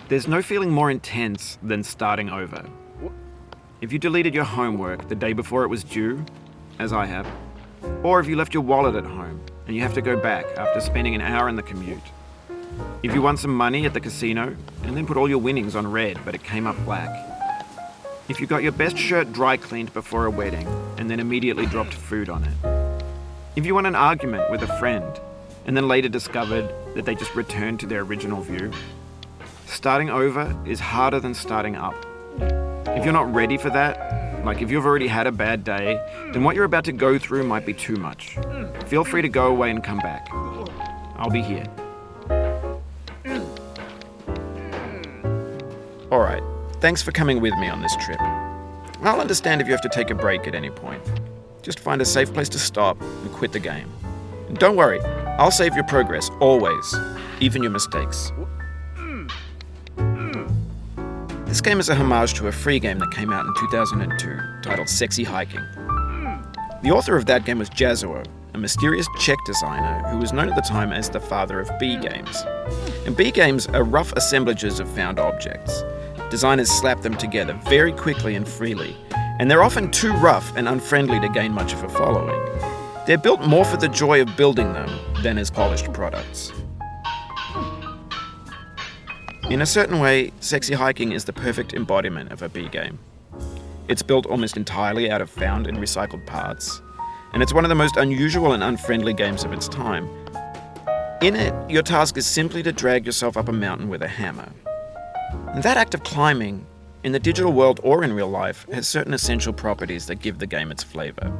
There's no feeling more intense than starting over. If you deleted your homework the day before it was due, as I have, or if you left your wallet at home and you have to go back after spending an hour in the commute. If you won some money at the casino and then put all your winnings on red but it came up black. If you got your best shirt dry cleaned before a wedding and then immediately dropped food on it. If you won an argument with a friend and then later discovered that they just returned to their original view. Starting over is harder than starting up. If you're not ready for that, like if you've already had a bad day, then what you're about to go through might be too much. Feel free to go away and come back. I'll be here. Alright, thanks for coming with me on this trip. I'll understand if you have to take a break at any point. Just find a safe place to stop and quit the game. And don't worry, I'll save your progress, always, even your mistakes. This game is a homage to a free game that came out in 2002, titled Sexy Hiking. The author of that game was Jazuo, a mysterious Czech designer who was known at the time as the father of B games. And B games are rough assemblages of found objects. Designers slap them together very quickly and freely, and they're often too rough and unfriendly to gain much of a following. They're built more for the joy of building them than as polished products. In a certain way, Sexy Hiking is the perfect embodiment of a B game. It's built almost entirely out of found and recycled parts, and it's one of the most unusual and unfriendly games of its time. In it, your task is simply to drag yourself up a mountain with a hammer. And that act of climbing, in the digital world or in real life, has certain essential properties that give the game its flavor.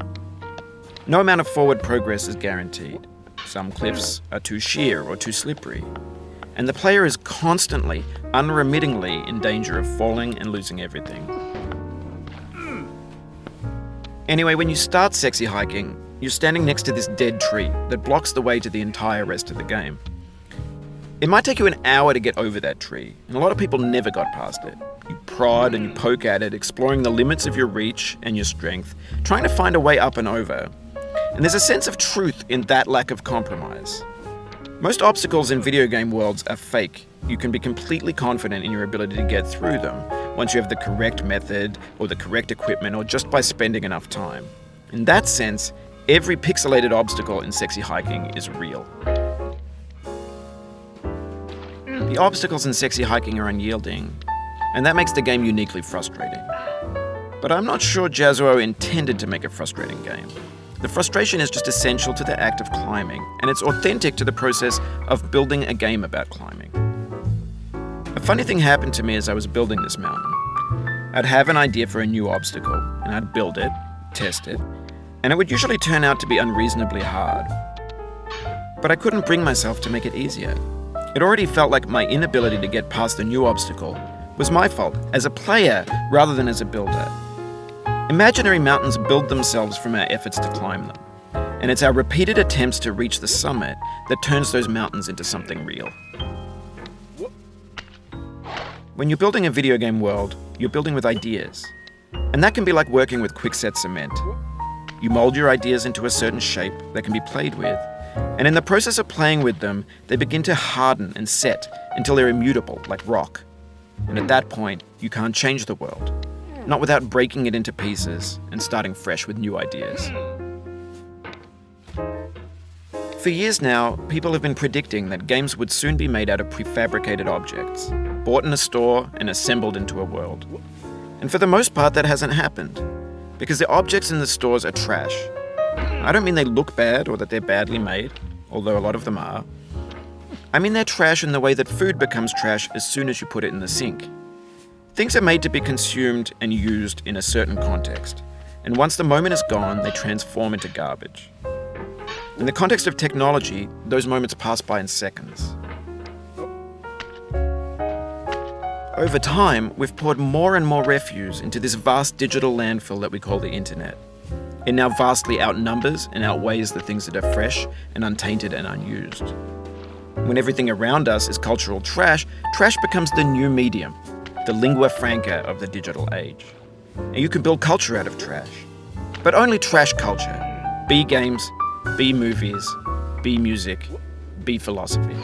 No amount of forward progress is guaranteed. Some cliffs are too sheer or too slippery. And the player is constantly, unremittingly in danger of falling and losing everything. Anyway, when you start Sexy Hiking, you're standing next to this dead tree that blocks the way to the entire rest of the game. It might take you an hour to get over that tree, and a lot of people never got past it. You prod and you poke at it, exploring the limits of your reach and your strength, trying to find a way up and over. And there's a sense of truth in that lack of compromise. Most obstacles in video game worlds are fake. You can be completely confident in your ability to get through them once you have the correct method or the correct equipment or just by spending enough time. In that sense, every pixelated obstacle in Sexy Hiking is real. The obstacles in Sexy Hiking are unyielding, and that makes the game uniquely frustrating. But I'm not sure Jazuo intended to make a frustrating game. The frustration is just essential to the act of climbing, and it's authentic to the process of building a game about climbing. A funny thing happened to me as I was building this mountain. I'd have an idea for a new obstacle, and I'd build it, test it, and it would usually turn out to be unreasonably hard. But I couldn't bring myself to make it easier. It already felt like my inability to get past the new obstacle was my fault as a player rather than as a builder. Imaginary mountains build themselves from our efforts to climb them, and it's our repeated attempts to reach the summit that turns those mountains into something real. When you're building a video game world, you're building with ideas, and that can be like working with quickset cement. You mold your ideas into a certain shape that can be played with, and in the process of playing with them, they begin to harden and set until they're immutable, like rock. And at that point, you can't change the world. Not without breaking it into pieces and starting fresh with new ideas. For years now, people have been predicting that games would soon be made out of prefabricated objects, bought in a store and assembled into a world. And for the most part, that hasn't happened, because the objects in the stores are trash. I don't mean they look bad or that they're badly made, although a lot of them are. I mean they're trash in the way that food becomes trash as soon as you put it in the sink. Things are made to be consumed and used in a certain context, and once the moment is gone, they transform into garbage. In the context of technology, those moments pass by in seconds. Over time, we've poured more and more refuse into this vast digital landfill that we call the internet. It now vastly outnumbers and outweighs the things that are fresh and untainted and unused. When everything around us is cultural trash, trash becomes the new medium, the lingua franca of the digital age. And you can build culture out of trash. But only trash culture. B games, B movies, B music, B philosophy.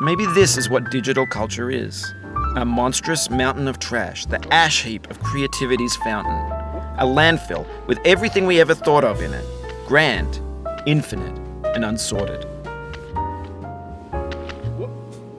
maybe this is what digital culture is. A monstrous mountain of trash, the ash heap of creativity's fountain. A landfill with everything we ever thought of in it. Grand, infinite, and unsorted.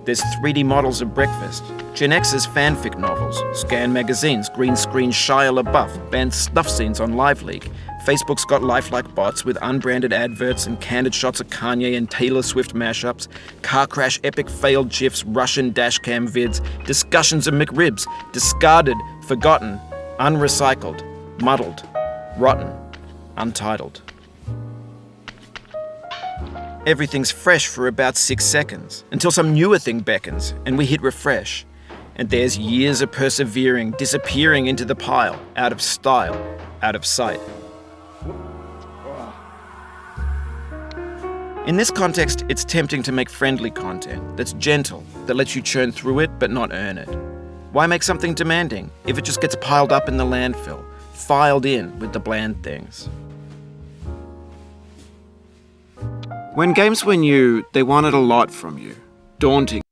There's 3D models of breakfast, Gen X's fanfic novels, scan magazines, green screen Shia LaBeouf, banned snuff scenes on LiveLeak. Facebook's got lifelike bots with unbranded adverts and candid shots of Kanye and Taylor Swift mashups, car crash epic failed GIFs, Russian dashcam vids, discussions of McRibs, discarded, forgotten, unrecycled, muddled, rotten, untitled. Everything's fresh for about 6 seconds, until some newer thing beckons, and we hit refresh. And there's years of persevering, disappearing into the pile, out of style, out of sight. In this context, it's tempting to make friendly content that's gentle, that lets you churn through it but not earn it. Why make something demanding if it just gets piled up in the landfill, filed in with the bland things? When games were new, they wanted a lot from you. Daunting